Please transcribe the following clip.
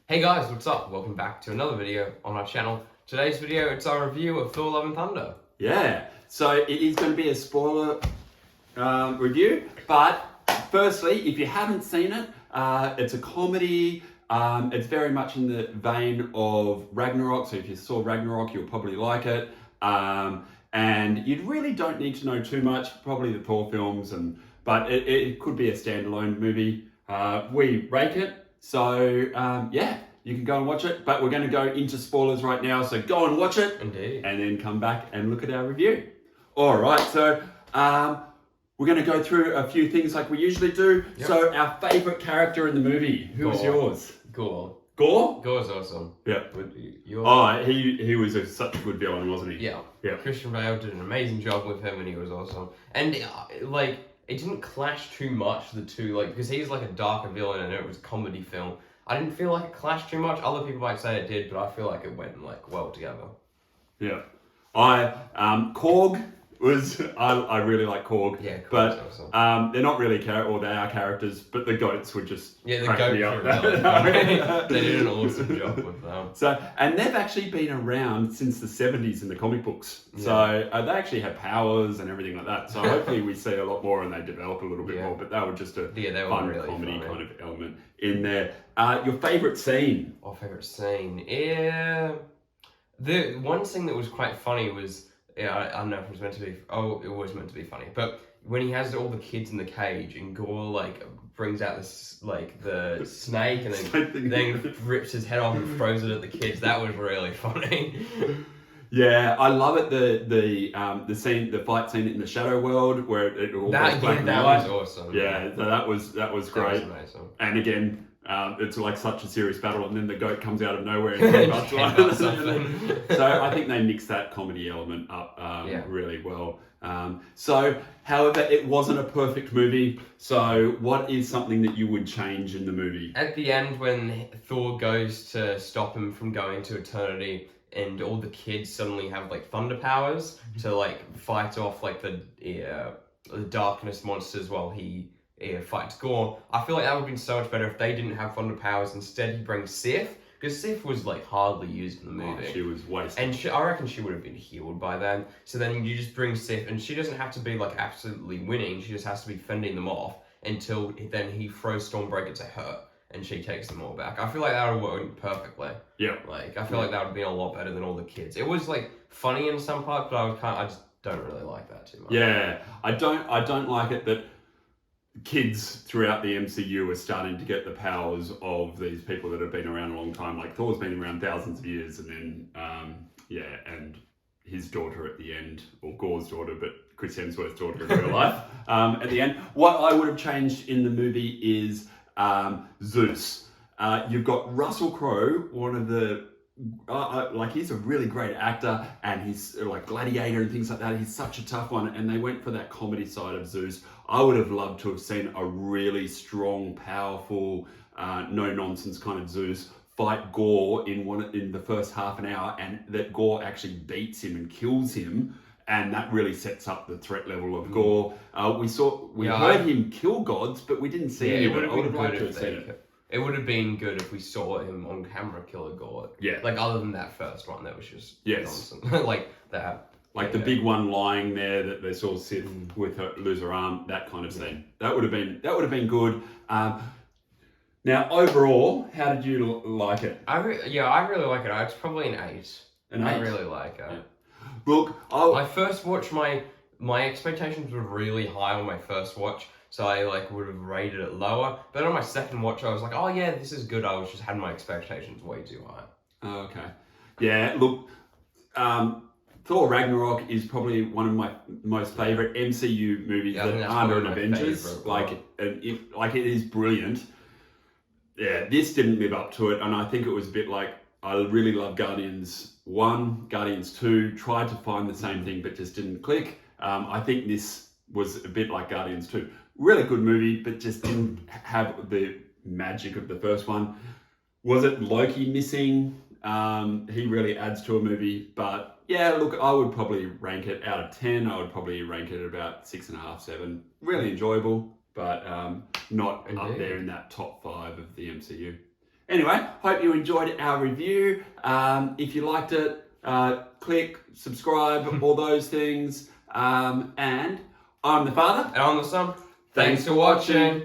Hey guys, what's up? Welcome back to another video on our channel. Today's video, it's our review of Thor: Love and Thunder. Yeah, so it is going to be a spoiler review, but firstly, if you haven't seen it, it's a comedy. It's very much in the vein of Ragnarok, so if you saw Ragnarok, you'll probably like it. And you really don't need to know too much, probably the Thor films, but it could be a standalone movie. We rate it. So, yeah, you can go and watch it, but we're going to go into spoilers right now, so go and watch it. Indeed. And then come back and look at our review. All right, so we're going to go through a few things like we usually do. Yep. So, our favourite character in the movie, who was yours? Gore. Gore? Gore's awesome. Yeah. He was such a good villain, wasn't he? Yeah. Yeah. Christian Bale did an amazing job with him and he was awesome. And, it didn't clash too much, the two, because he's like a darker villain and it was a comedy film. I didn't feel like it clashed too much. Other people might say it did, but I feel like it went well together. Yeah. Korg was, I really like Korg. Yeah, Korg's but awesome. they're not really they are characters, but the goats were just the crack me goats up. were really They did an awesome job with them. So, and they've actually been around since the 70s in the comic books. Yeah. So they actually have powers and everything like that. So hopefully we see a lot more and they develop a little bit more. But that was just a fun really comedy kind of element in there. Your favourite scene? Our favourite scene? Yeah. The one scene that was quite funny was, I don't know if it was meant to be, it was meant to be funny, but when he has all the kids in the cage and Gore brings out this the snake and then rips his head off and throws it at the kids, that was really funny. Yeah, I love it. The scene, the fight scene in the Shadow World where it all goes black and white. That was awesome. Yeah, so that was great. That was amazing. And again, it's like such a serious battle, and then the goat comes out of nowhere and something. So I think they mixed that comedy element up really well. So, however, it wasn't a perfect movie. So, what is something that you would change in the movie? At the end, when Thor goes to stop him from going to eternity, and all the kids suddenly have thunder powers to fight off the darkness monsters while he fights Gore. I feel like that would have been so much better if they didn't have thunder powers. Instead, he brings Sif, because Sif was hardly used in the movie. She was wasted. And I reckon she would have been healed by then. So then you just bring Sif, and she doesn't have to be absolutely winning. She just has to be fending them off until then he throws Stormbreaker to her, and she takes them all back. I feel like that would work perfectly. Yeah. I feel like that would be a lot better than all the kids. It was funny in some parts, but I just don't really like that too much. Yeah, I don't like it that kids throughout the MCU are starting to get the powers of these people that have been around a long time. Like Thor's been around thousands of years, and then and his daughter at the end, or Gore's daughter, but Chris Hemsworth's daughter in real life. At the end, what I would have changed in the movie is Zeus. You've got Russell Crowe, one of the he's a really great actor, and he's Gladiator and things like that. He's such a tough one, and they went for that comedy side of Zeus. I would have loved to have seen a really strong, powerful, no nonsense kind of Zeus fight Gore in the first half an hour, and that Gore actually beats him and kills him. And that really sets up the threat level of Gore. We heard him kill gods, but we didn't see any of it. I would have liked to have seen it. It would have been good if we saw him on camera kill a Gore. Yeah. Other than that first one, that was just nonsense. That. The big one lying there that they saw Sif with her lose her arm, that kind of scene. That would have been good. Now overall, how did you like it? I really like it. It's probably an 8. I really like it. Yeah. Look, my first watch, my expectations were really high on my first watch. So I would have rated it lower. But on my second watch, I was like, oh yeah, this is good. I was just had my expectations way too high. Oh, okay. Yeah, look, Thor Ragnarok is probably one of my most favourite MCU movies that aren't an Avengers. It is brilliant. Yeah, this didn't live up to it. And I think it was a bit I really love Guardians 1, Guardians 2, tried to find the same thing, but just didn't click. I think this was a bit like Guardians 2. Really good movie, but just didn't have the magic of the first one. Was it Loki missing? He really adds to a movie, but yeah, look, I would probably rank it out of 10. I would probably rank it at about 6.5, 7. Really enjoyable, but not up there in that top 5 of the MCU. Anyway, hope you enjoyed our review. If you liked it, click, subscribe, all those things. And I'm the father. And I'm the son. Thanks for watching.